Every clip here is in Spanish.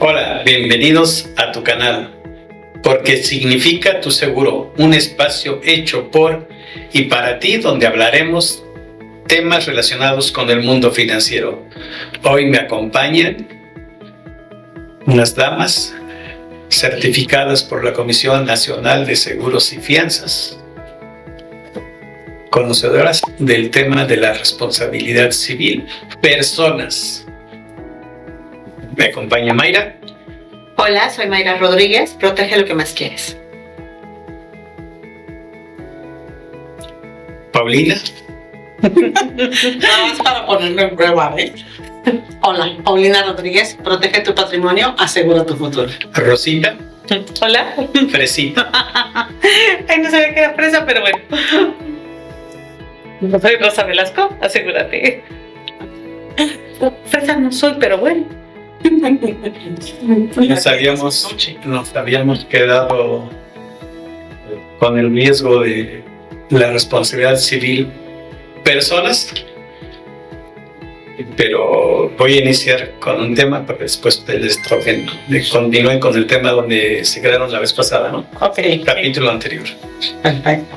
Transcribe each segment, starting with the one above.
Hola, bienvenidos a tu canal, porque significa tu seguro, un espacio hecho por y para ti donde hablaremos temas relacionados con el mundo financiero. Hoy me acompañan unas damas certificadas por la Comisión Nacional de Seguros y Fianzas, conocedoras del tema de la responsabilidad civil, personas. Me acompaña Mayra. Hola, soy Mayra Rodríguez, protege lo que más quieres. Paulina. Nada más para ponerlo en prueba, ¿eh? Hola, Paulina Rodríguez, protege tu patrimonio, asegura tu futuro. Rosita. Hola. Fresita. Ay, no sabía que era fresa, pero bueno. No soy Rosa Velasco, asegúrate. Fresa no soy, pero bueno. Nos habíamos quedado con el riesgo de la responsabilidad civil personas, pero voy a iniciar con un tema porque después continúen con el tema donde se quedaron la vez pasada, ¿no? Ok. Capítulo anterior. Perfecto.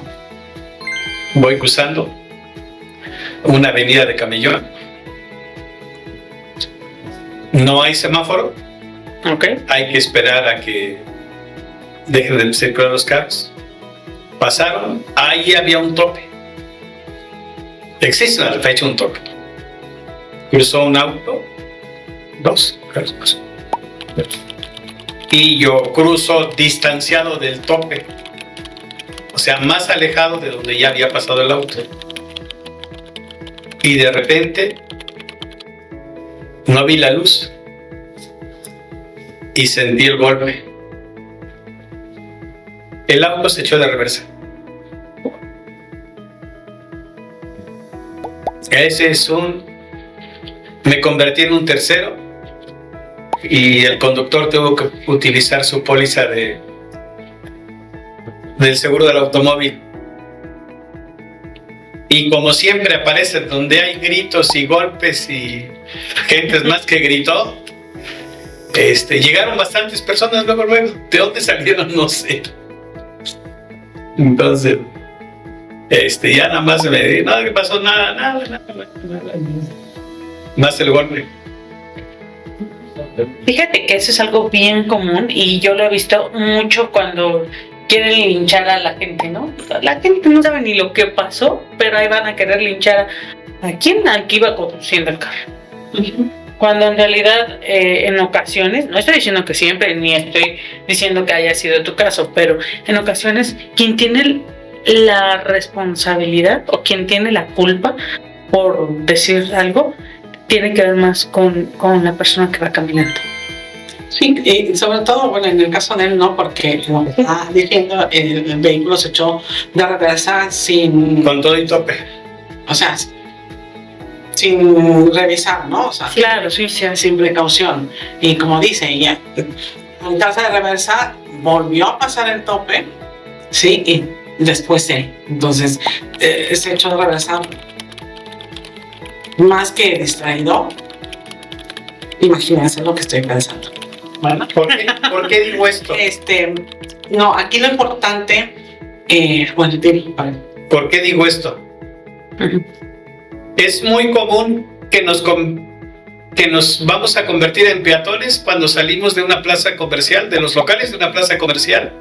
Voy cruzando una avenida de Camellón. No hay semáforo. Ok. Hay que esperar a que dejen de circular los carros. Pasaron, ahí había un tope. Existe a la fecha un tope. Cruzó un auto, dos carros. Y yo cruzo distanciado del tope, o sea, más alejado de donde ya había pasado el auto. Y de repente no vi la luz y sentí el golpe. El auto se echó de reversa. Me convertí en un tercero y el conductor tuvo que utilizar su póliza del seguro del automóvil. Y como siempre aparece donde hay gritos y golpes y gente más que gritó, llegaron bastantes personas luego. ¿De dónde salieron? No sé. Entonces, ya nada más me di, no, ¿qué pasó? Nada. Más el golpe. Fíjate que eso es algo bien común y yo lo he visto mucho cuando quieren linchar a la gente, ¿no? La gente no sabe ni lo que pasó, pero ahí van a querer linchar a quien al que iba conduciendo el carro. Cuando en realidad, en ocasiones, no estoy diciendo que siempre, ni estoy diciendo que haya sido tu caso, pero en ocasiones quien tiene la responsabilidad o quien tiene la culpa por decir algo tiene que ver más con la persona que va caminando. Sí, y sobre todo, bueno, en el caso de él no, porque como está diciendo, el vehículo se echó de reversa con todo y tope. O sea, sin revisar, ¿no? O sea, claro, sí. Sin precaución. Y como dice ella, en caso de reversa, volvió a pasar el tope, sí, y después él. Entonces, se echó de reversa más que distraído. Imagínense lo que estoy pensando. Bueno, ¿Por qué digo esto? No, aquí lo importante, ¿Por qué digo esto? Es muy común que nos vamos a convertir en peatones cuando salimos de una plaza comercial, de los locales de una plaza comercial,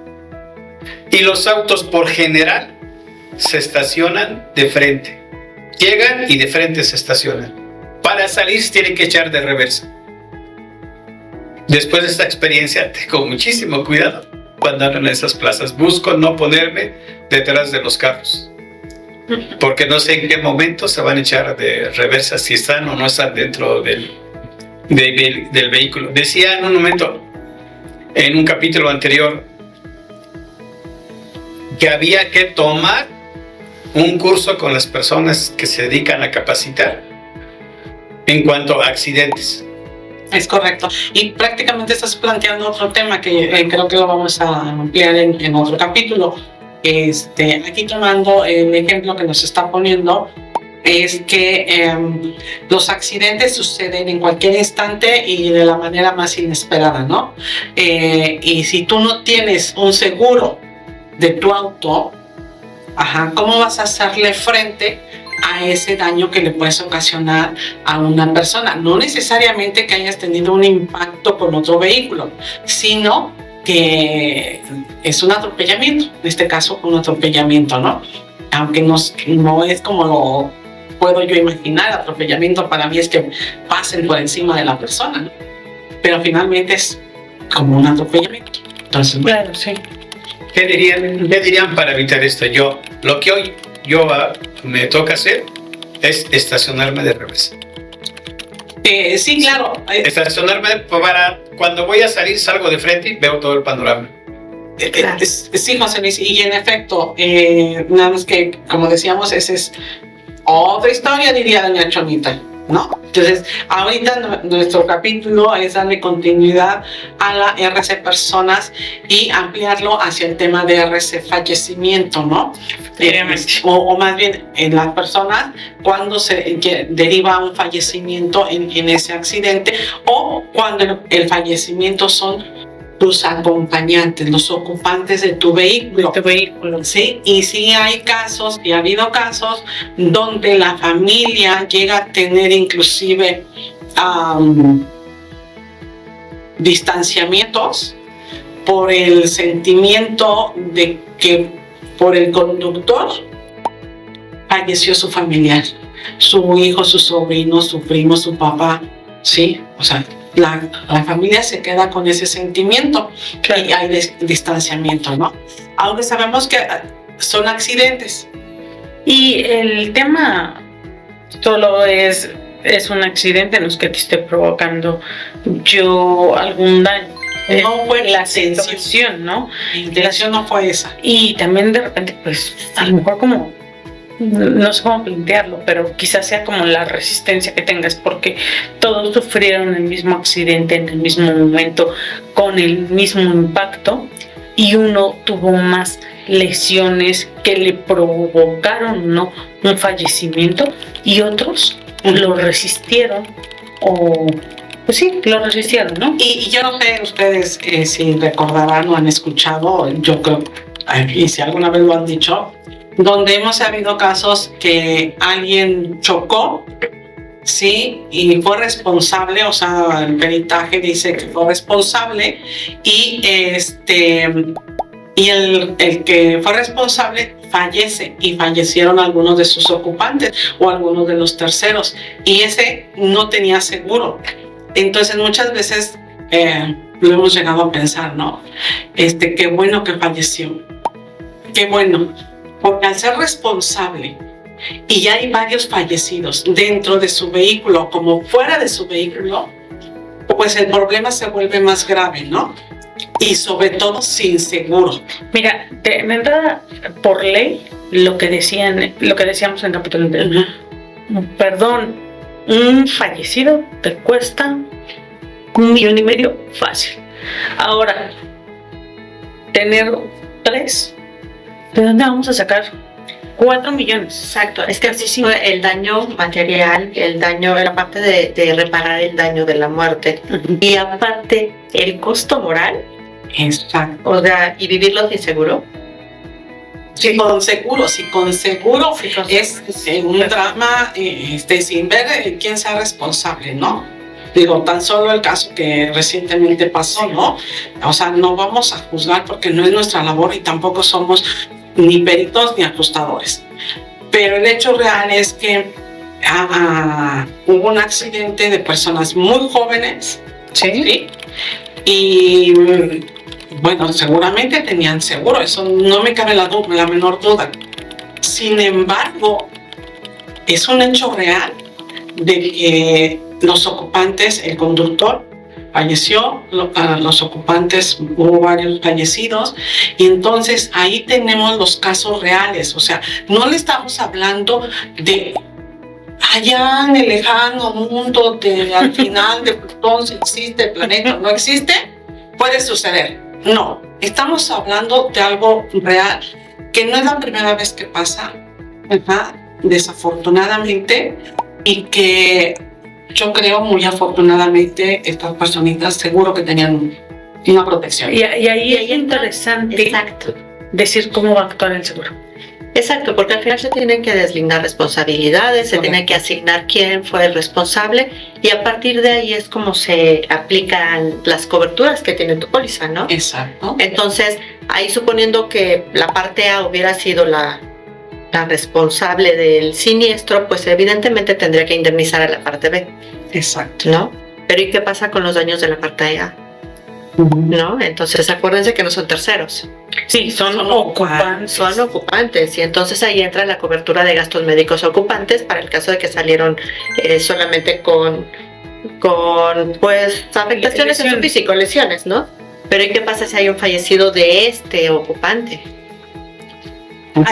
y los autos por general se estacionan de frente. Llegan y de frente se estacionan. Para salir tienen que echar de reversa. Después de esta experiencia tengo muchísimo cuidado cuando ando en esas plazas. Busco no ponerme detrás de los carros, porque no sé en qué momento se van a echar de reversa, si están o no están dentro del vehículo. Decía en un momento, en un capítulo anterior, que había que tomar un curso con las personas que se dedican a capacitar en cuanto a accidentes. Es correcto. Y prácticamente estás planteando otro tema que creo que lo vamos a ampliar en otro capítulo. Aquí tomando el ejemplo que nos está poniendo, es que los accidentes suceden en cualquier instante y de la manera más inesperada, ¿no? Y si tú no tienes un seguro de tu auto, ¿cómo vas a hacerle frente a ese daño que le puedes ocasionar a una persona? No necesariamente que hayas tenido un impacto con otro vehículo, sino que es un atropellamiento, en este caso un atropellamiento, ¿no? Aunque no es como lo puedo yo imaginar, atropellamiento para mí es que pasen por encima de la persona, ¿no? Pero finalmente es como un atropellamiento. Entonces, claro, sí. ¿Qué dirían para evitar esto? Lo que hoy me toca hacer es estacionarme de revés. Sí, claro. Estacionarme para cuando voy a salir, salgo de frente y veo todo el panorama. Sí, José Luis, y en efecto, nada más que, como decíamos, esa es otra historia, diría doña Chonita, ¿no? Entonces, ahorita nuestro capítulo es darle continuidad a la RC Personas y ampliarlo hacia el tema de RC Fallecimiento, ¿no? O más bien en las personas cuando se deriva un fallecimiento en ese accidente, o cuando el fallecimiento son tus acompañantes, los ocupantes de tu vehículo. Sí, y sí hay casos, y ha habido casos donde la familia llega a tener inclusive distanciamientos por el sentimiento de que por el conductor falleció su familiar, su hijo, su sobrino, su primo, su papá, sí, o sea, la familia se queda con ese sentimiento, claro. Y hay distanciamiento, ¿no? Aunque sabemos que son accidentes. Y el tema solo es un accidente, no es que te esté provocando yo algún daño. No fue la situación, ¿no? La intención no fue esa. Y también de repente, pues, a lo mejor como, no sé cómo plantearlo, pero quizás sea como la resistencia que tengas, porque todos sufrieron el mismo accidente en el mismo momento, con el mismo impacto, y uno tuvo más lesiones que le provocaron, ¿no?, un fallecimiento, y otros lo resistieron, o pues sí, lo resistieron, ¿no? Y yo no sé ustedes si recordarán o han escuchado, yo creo, y si alguna vez lo han dicho, donde hemos habido casos que alguien chocó, sí, y fue responsable, o sea, el peritaje dice que fue responsable, y el que fue responsable fallece, y fallecieron algunos de sus ocupantes o algunos de los terceros, y ese no tenía seguro. Entonces muchas veces lo hemos llegado a pensar, ¿no? Qué bueno que falleció, qué bueno, porque al ser responsable y ya hay varios fallecidos dentro de su vehículo como fuera de su vehículo, pues el problema se vuelve más grave, ¿no? Y sobre todo sin seguro. Mira, de entrada, por ley, lo que decíamos en el capítulo anterior, perdón, un fallecido te cuesta $1.5 million fácil. Ahora, tener 3, ¿de dónde vamos a sacar 4 millones? Exacto, es que así sí el daño material, el daño, la parte de reparar el daño de la muerte, y aparte el costo moral. Exacto. O sea, y vivirlo sin seguro. Sí, con seguro es un drama sin ver quién sea responsable, ¿no? Digo, tan solo el caso que recientemente pasó, ¿no? O sea, no vamos a juzgar porque no es nuestra labor y tampoco somos ni peritos ni ajustadores. Pero el hecho real es que hubo un accidente de personas muy jóvenes, ¿sí? Y bueno, seguramente tenían seguro, eso no me cabe la menor duda. Sin embargo, es un hecho real de que los ocupantes, el conductor falleció, los ocupantes, hubo varios fallecidos, y entonces ahí tenemos los casos reales. O sea, no le estamos hablando de allá en el lejano mundo, al final de Plutón, si existe el planeta o no existe, puede suceder. No, estamos hablando de algo real, que no es la primera vez que pasa, ¿verdad? desafortunadamente, y que yo creo muy afortunadamente estas personitas seguro que tenían una protección. Y ahí es entra- interesante Exacto. decir cómo va a actuar el seguro. Exacto, porque al final se tienen que deslindar responsabilidades, se Correcto. tiene que asignar quién fue el responsable y a partir de ahí es como se aplican las coberturas que tiene tu póliza, ¿no? Exacto. Entonces, ahí suponiendo que la parte A hubiera sido la responsable del siniestro, pues evidentemente tendría que indemnizar a la parte B, Exacto. ¿no? Pero ¿y qué pasa con los daños de la parte A? ¿No? Entonces acuérdense que no son terceros, Sí, son Son ocupantes. son ocupantes y entonces ahí entra la cobertura de gastos médicos ocupantes para el caso de que salieron solamente con pues afectaciones en su Lesiones. físico, lesiones, ¿no? Pero ¿y qué pasa si hay un fallecido de este ocupante?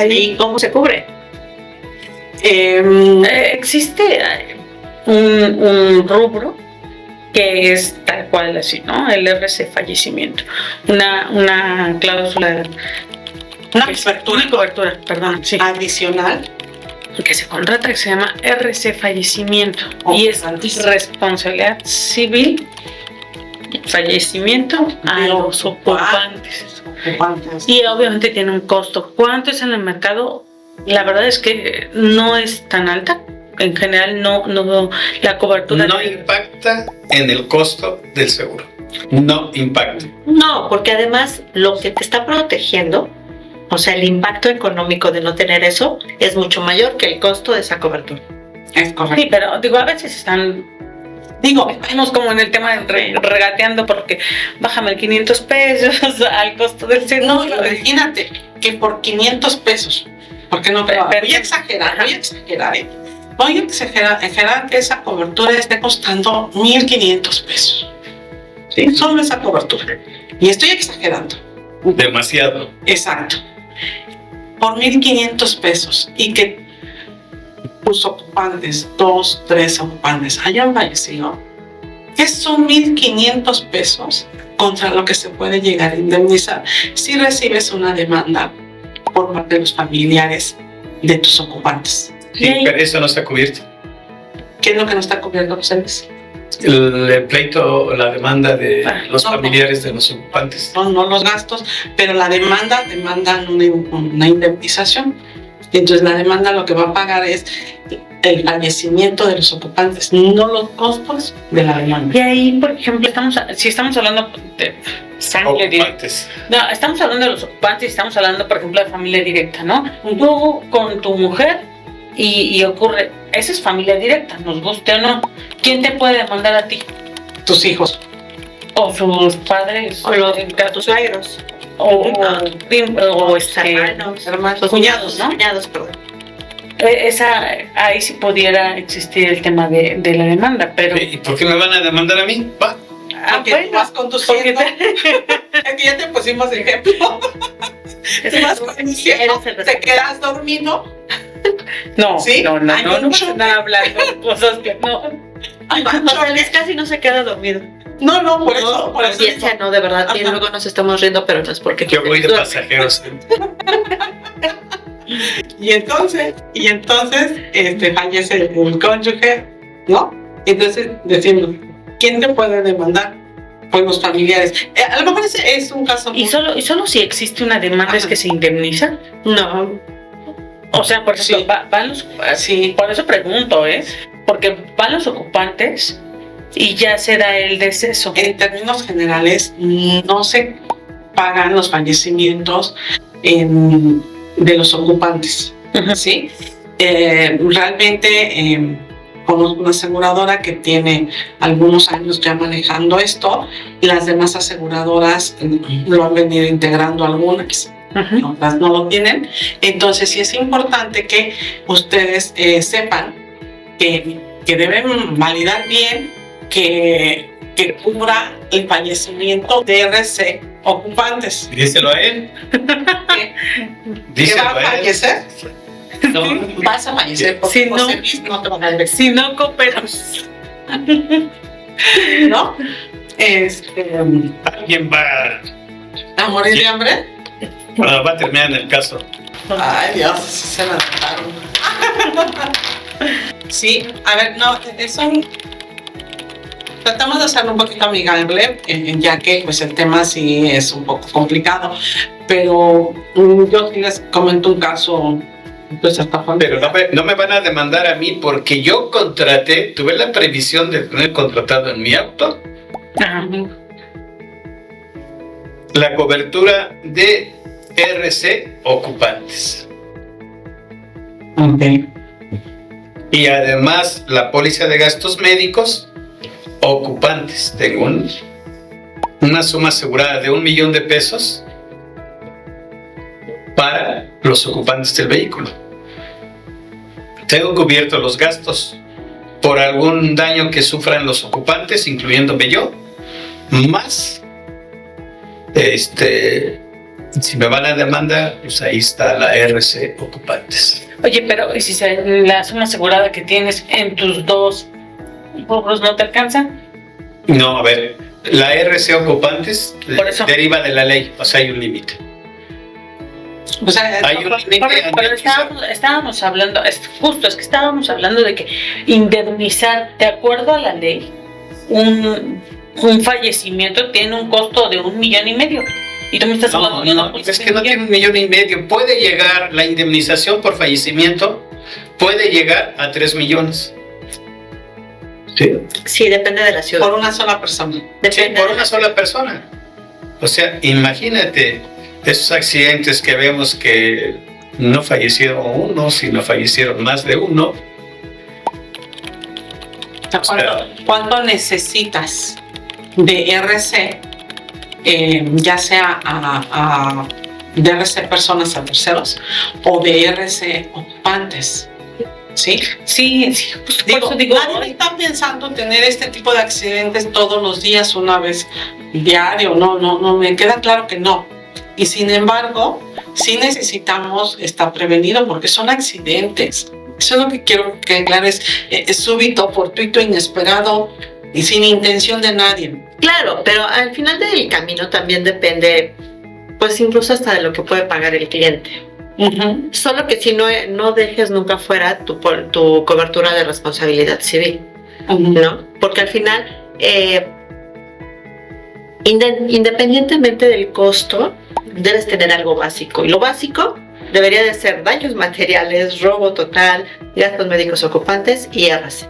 ¿Y cómo se cubre? Existe un rubro que es tal cual así, ¿no? El RC fallecimiento. Una cláusula. Una que es- cobertura una cobertura, perdón, sí. adicional. Que se contrata que se llama RC fallecimiento. Oh, y es santísimo. responsabilidad civil, fallecimiento a De los ocupantes. Ocupantes. Y obviamente tiene un costo. ¿Cuánto es en el mercado? La verdad es que no es tan alta. En general no la cobertura No impacta en el costo del seguro. No impacta. No, porque además lo que te está protegiendo, o sea, el impacto económico de no tener eso es mucho mayor que el costo de esa cobertura. Es correcto. Sí, pero digo, a veces estamos como en el tema de regateando porque bájame el 500 pesos al costo del No, seguro. imagínate que por 500 pesos, porque no, pero Pero- voy a exagerar, Ajá. Voy a exagerar que esa cobertura esté costando 1,500 pesos. ¿Sí? Solo esa cobertura. Y estoy exagerando. Demasiado. Exacto. Por 1,500 pesos y que tus ocupantes, 2, 3 ocupantes, hayan fallecido, ¿qué son 1,500 pesos contra lo que se puede llegar a indemnizar si recibes una demanda por parte de los familiares de tus ocupantes? Sí, pero eso no está cubierto. ¿Qué es lo que no está cubierto, José Luis? El pleito, la demanda de los No, no. familiares de los ocupantes. No los gastos, pero la demanda demandan una indemnización. Y entonces la demanda lo que va a pagar es el fallecimiento de los ocupantes, no los costos de la demanda. Y ahí, por ejemplo, si estamos hablando de familia directa. Ocupantes. No, estamos hablando de los ocupantes y estamos hablando, por ejemplo, de familia directa, ¿no? Tú con tu mujer y ocurre, esa es familia directa, nos guste o no. ¿Quién te puede demandar a ti? Tus hijos. O sus padres, O los tus suegros, o hermanos, hermanos, cuñados, ¿no? Cuñados, perdón. Ahí sí pudiera existir el tema de la demanda, pero ¿Y por qué me van a demandar a mí? Va. Porque tú vas conduciendo. Es que ya te pusimos de ejemplo. Tú vas conduciendo, te quedas dormido. no, ¿Sí? no Ay, vas a mucho. andar hablando de cosas que no. Ay, José Luis casi no se queda dormido. no, por eso. Audiencia, no, de verdad, bien, Ajá. luego nos estamos riendo, pero no es porque Yo voy de duerme. pasajeros. Y entonces, fallece el cónyuge, ¿no? Entonces decimos, ¿quién te puede demandar? Pues los familiares. A lo mejor ese es un caso Y solo si existe una demanda es Ajá. que se indemniza. No, O sea, por ejemplo, Sí. van los Sí, por eso pregunto, porque van los ocupantes y ya se da el deceso. en términos generales, no se pagan los fallecimientos de los ocupantes, Ujú. ¿sí? Realmente conozco una aseguradora que tiene algunos años ya manejando esto, y las demás aseguradoras lo han venido integrando algunas. Ujú. Otras no lo tienen. Entonces sí es importante que ustedes sepan que deben validar bien que cubra el fallecimiento de RC ocupantes. Díselo a él. ¿Que Díselo va a a él. fallecer? No, Vas a fallecer porque Si no- José Luis no te va a dar Si no cooperas. ¿no? alguien va ¿A morir de hambre? a terminar en el caso. Ay, Dios, se la dejaron. Sí, a ver, no, eso tratamos de hacerlo un poquito amigable, ya que pues el tema sí es un poco complicado, pero yo sí les comento un caso pues hasta Pero no me van a demandar a mí porque yo tuve la previsión de tener contratado en mi auto Ajá. la cobertura de RC ocupantes. Ok. Y además la póliza de gastos médicos ocupantes. Tengo una suma asegurada de $1,000,000 para los ocupantes del vehículo. Tengo cubiertos los gastos por algún daño que sufran los ocupantes, incluyéndome yo, más si me van a demandar, pues ahí está la RC ocupantes. Oye, pero ¿y si la suma asegurada que tienes en tus dos rubros no te alcanza? No, a ver, la RC ocupantes Por eso. deriva de la ley, o sea, hay un límite. O sea, Hay un límite. Pero estábamos hablando, es que estábamos hablando de que indemnizar, de acuerdo a la ley, un fallecimiento tiene un costo de $1,500,000. Y tú me estás hablando de una No, póliza es de que no $1,000,000. tiene $1,500,000. Puede llegar, la indemnización por fallecimiento puede llegar a $3,000,000. Sí. Sí, depende de la ciudad. por una sola persona. Sí, Depende por de una la sola persona. O sea, imagínate esos accidentes que vemos que no fallecieron uno, sino fallecieron más de uno. ¿Cuánto necesitas de RC, ya sea de RC personas a terceros o de RC ocupantes? ¿Sí? Sí, pues, por eso digo, nadie está pensando tener este tipo de accidentes todos los días, una vez diario. No, me queda claro que no. Y sin embargo, sí necesitamos estar prevenidos porque son accidentes. Eso es lo que quiero que claro, es súbito, fortuito, inesperado y sin intención de nadie. Claro, pero al final del camino también depende, pues incluso hasta de lo que puede pagar el cliente. Uh-huh. Solo que si no dejes nunca fuera tu cobertura de responsabilidad civil, Uh-huh. ¿no? Porque al final, independientemente del costo, debes tener algo básico. Y lo básico debería de ser daños materiales, robo total, gastos médicos ocupantes y RC.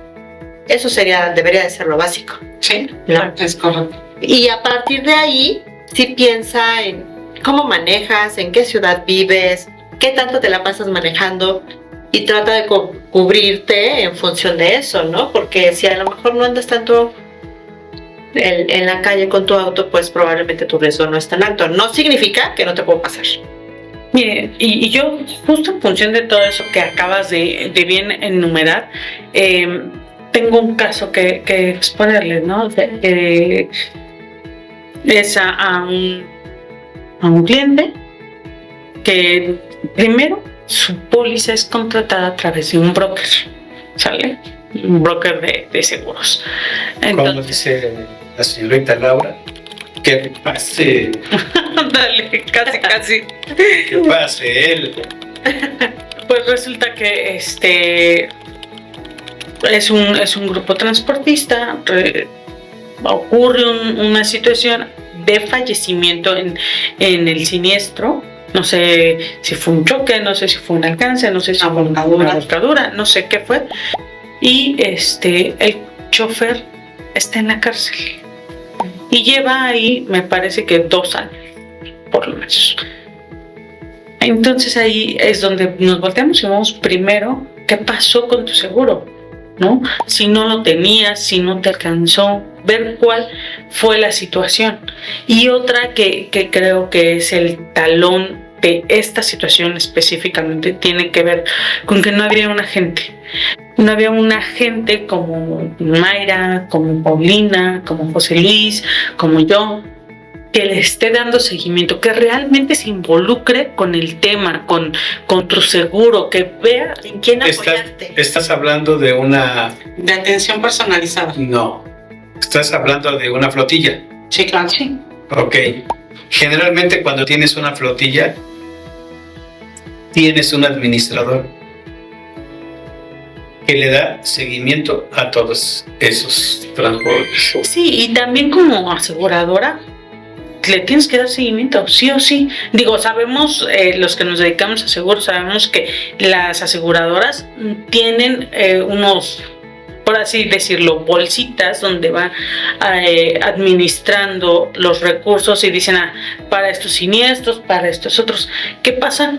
Eso debería de ser lo básico, Sí, ¿no? es correcto. Y a partir de ahí, sí piensa en cómo manejas, en qué ciudad vives, qué tanto te la pasas manejando y trata de cubrirte en función de eso, ¿no? Porque si a lo mejor no andas tanto en la calle con tu auto, pues probablemente tu riesgo no es tan alto. No significa que no te pueda pasar. mire, y yo justo en función de todo eso que acabas de bien enumerar, tengo un caso que exponerle, ¿no? Es a un cliente que primero su póliza es contratada a través de un broker, ¿sale? Un broker de seguros. Como Entonces, dice la señorita Laura, que pase, dale, casi. que pase él. Pues resulta que es un grupo transportista, ocurre una situación de fallecimiento en el siniestro. No sé si fue un choque, no sé si fue un alcance, no sé si fue una volcadura, no sé qué fue. Y el chofer está en la cárcel. Y lleva ahí, me parece que 2 años, por lo menos. Entonces ahí es donde nos volteamos y vamos primero, ¿qué pasó con tu seguro? ¿No? Si no lo tenías, si no te alcanzó, ver cuál fue la situación. Y otra que creo que es el talón de esta situación específicamente tiene que ver con que no había un agente. No había un agente como Mayra, como Paulina, como José Luis, como yo, que le esté dando seguimiento, que realmente se involucre con el tema, con tu seguro, que vea ¿En quién apoyarte? Estás hablando de una... De atención personalizada. No, estás hablando de una flotilla. Sí, claro. Sí. Ok. Generalmente cuando tienes una flotilla, tienes un administrador. que le da seguimiento a todos esos transportes. Sí, y también como aseguradora le tienes que dar seguimiento, sí o sí. Digo, sabemos, los que nos dedicamos a seguros, sabemos que las aseguradoras tienen unos, por así decirlo, bolsitas donde van administrando los recursos y dicen, para estos siniestros, para estos otros. ¿Qué pasa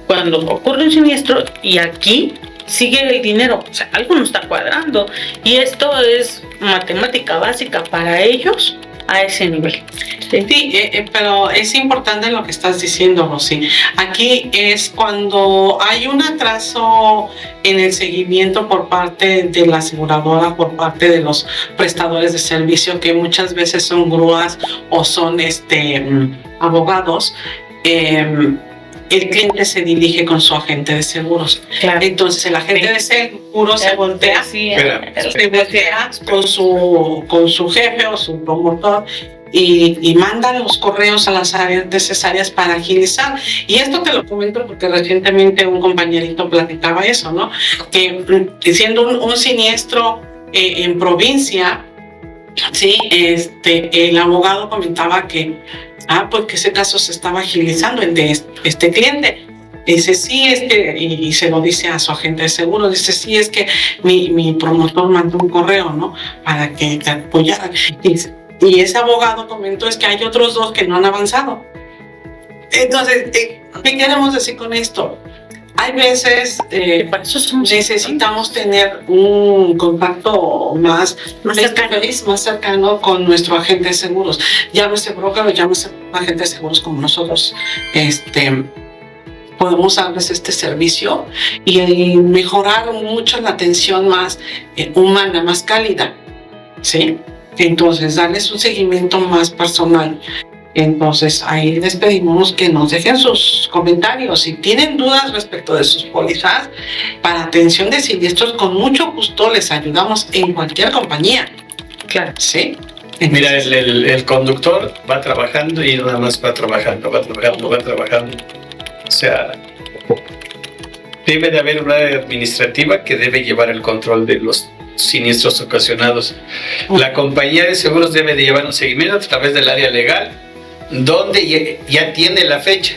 cuando ocurre un siniestro y aquí sigue el dinero? O sea, algo no está cuadrando. Y esto es matemática básica para ellos a ese nivel. Sí, pero es importante lo que estás diciendo, Rosy. Aquí es cuando hay un atraso en el seguimiento por parte de la aseguradora, por parte de los prestadores de servicio, que muchas veces son grúas o son abogados. El cliente se dirige con su agente de seguros. Claro. Entonces el agente de seguros se voltea, con su jefe o su promotor y mandan los correos a las áreas necesarias para agilizar. Y esto te lo comento porque recientemente un compañerito platicaba eso, ¿no? Que siendo un siniestro en provincia, sí, el abogado comentaba que pues que ese caso se estaba agilizando, el de este cliente. Dice, sí, y se lo dice a su agente de seguro, dice, sí, es que mi promotor mandó un correo, ¿no? Para que te apoyaran. Y ese abogado comentó, es que hay otros 2 que no han avanzado. Entonces, ¿qué queremos decir con esto? Hay veces necesitamos tener un contacto más cercano con nuestro agente de seguros. Llámese broker o llámese agente de seguros como nosotros. Podemos darles este servicio y mejorar mucho la atención más humana, más cálida, ¿sí? Entonces, darles un seguimiento más personal. Entonces, ahí les pedimos que nos dejen sus comentarios. Si tienen dudas respecto de sus pólizas para atención de siniestros, con mucho gusto les ayudamos en cualquier compañía. Claro. ¿Sí? Mira, el conductor va trabajando y nada más va trabajando. O sea, debe de haber una área administrativa que debe llevar el control de los siniestros ocasionados. La compañía de seguros debe de llevar un seguimiento a través del área legal, donde ya tiene la fecha.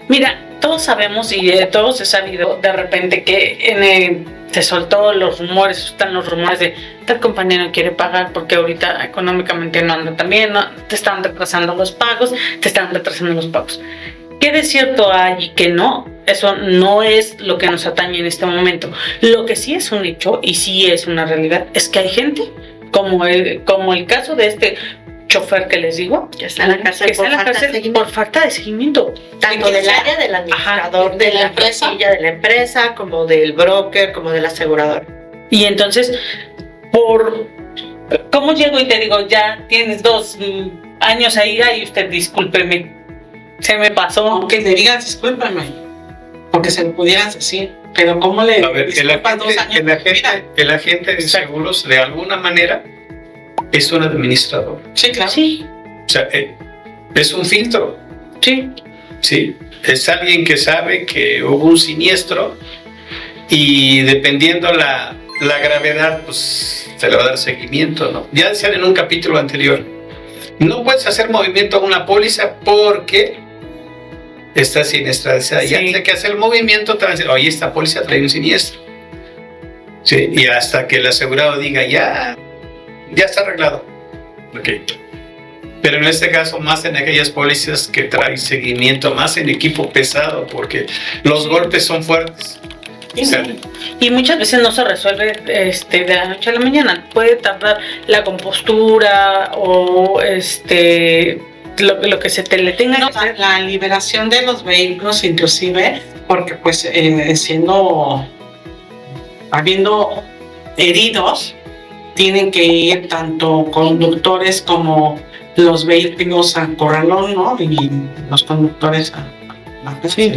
Mira, todos sabemos y todos he sabido de repente que se soltó los rumores, están los rumores de tal compañía no quiere pagar porque ahorita económicamente no anda tan bien, ¿no? Te están retrasando los pagos. ¿Qué de cierto hay y qué no? Eso no es lo que nos atañe en este momento. Lo que sí es un hecho y sí es una realidad es que hay gente, como el caso de este chofer que les digo, que está en la cárcel por falta de seguimiento. Tanto del área del administrador, de la empresa, como del broker, como del asegurador. Y entonces, ¿cómo llego y te digo, ya tienes 2 años ahí, ay, usted discúlpeme, se me pasó? Aunque te digas discúlpame, porque se lo pudieras decir, pero ¿cómo le disculpas 2 años? El agente de seguros, de alguna manera, es un administrador. Sí, claro. Sí. O sea, es un filtro. Sí. Sí. Es alguien que sabe que hubo un siniestro y dependiendo la gravedad, pues se le va a dar seguimiento, ¿no? Ya decían en un capítulo anterior, no puedes hacer movimiento a una póliza porque está siniestra. Sí. Y antes de que hace el movimiento, te van a decir, oye, esta póliza trae un siniestro. Sí. Y hasta que el asegurado diga, ya está arreglado. Okay. Pero en este caso, más en aquellas pólizas que traen seguimiento, más en equipo pesado, porque los golpes son fuertes. Sí. O sea, y muchas veces no se resuelve de la noche a la mañana. Puede tardar la compostura o lo que se le tenga que hacer. La liberación de los vehículos, inclusive, porque pues habiendo heridos, tienen que ir tanto conductores como los vehículos a corralón, ¿no? Y los conductores a sí.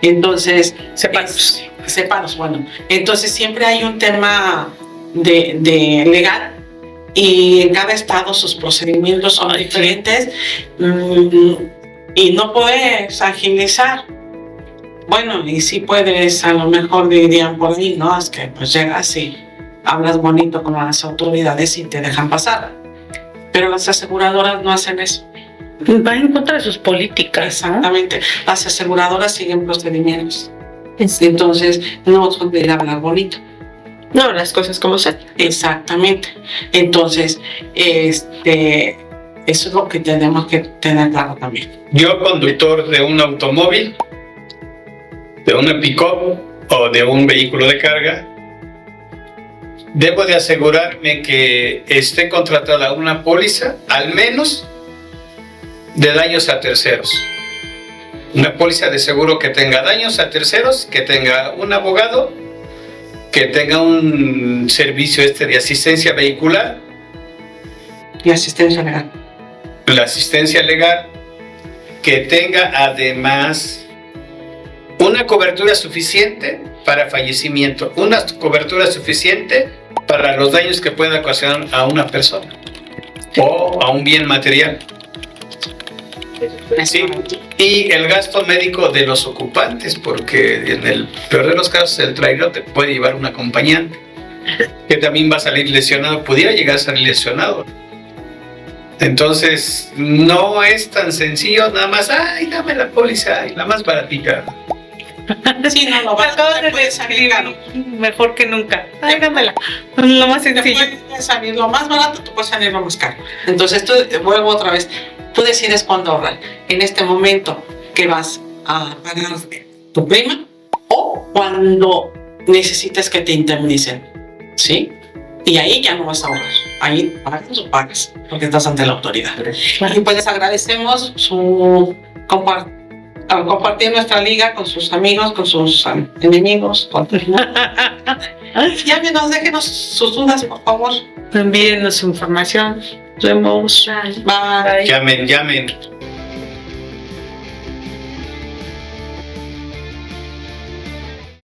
Entonces, separos, bueno. Entonces siempre hay un tema de legal y en cada estado sus procedimientos son diferentes y no puedes agilizar. Bueno, y si puedes, a lo mejor dirían por ahí, ¿no? Es que pues llegas y hablas bonito con las autoridades y te dejan pasar. Pero las aseguradoras no hacen eso. Va en contra de sus políticas, ¿no? Exactamente. Las aseguradoras siguen procedimientos. Entonces, no son de hablar bonito. No, las cosas como son. Exactamente. Entonces, eso es lo que tenemos que tener claro también. Yo, conductor de un automóvil, de una pick-up o de un vehículo de carga, debo de asegurarme que esté contratada una póliza, al menos, de daños a terceros. Una póliza de seguro que tenga daños a terceros, que tenga un abogado, que tenga un servicio de asistencia vehicular. Y asistencia legal. La asistencia legal, que tenga además una cobertura suficiente para fallecimiento, una cobertura suficiente para los daños que pueda ocasionar a una persona o a un bien material. Sí, y el gasto médico de los ocupantes, porque en el peor de los casos el traidor te puede llevar un acompañante que también va a salir lesionado, pudiera llegar a salir lesionado. Entonces no es tan sencillo nada más, ay, dame la póliza, la más baratita. Sí, no, lo Acabas barato de puede salir decir caro. mejor que nunca. Ay, dámela. Lo más Te sencillo. puede salir lo más barato, te puede salir lo más caro. Entonces, vuelvo otra vez, tú decides cuándo ahorrar. En este momento que vas a pagar tu prima o cuando necesites que te indemnicen, ¿sí? Y ahí ya no vas a ahorrar. Ahí pagas o pagas, porque estás ante la autoridad. Y pues agradecemos al compartir nuestra liga con sus amigos, con sus enemigos. Ya déjenos sus dudas, por favor. Envíenos información. Nos vemos. Bye. Bye. Llamen.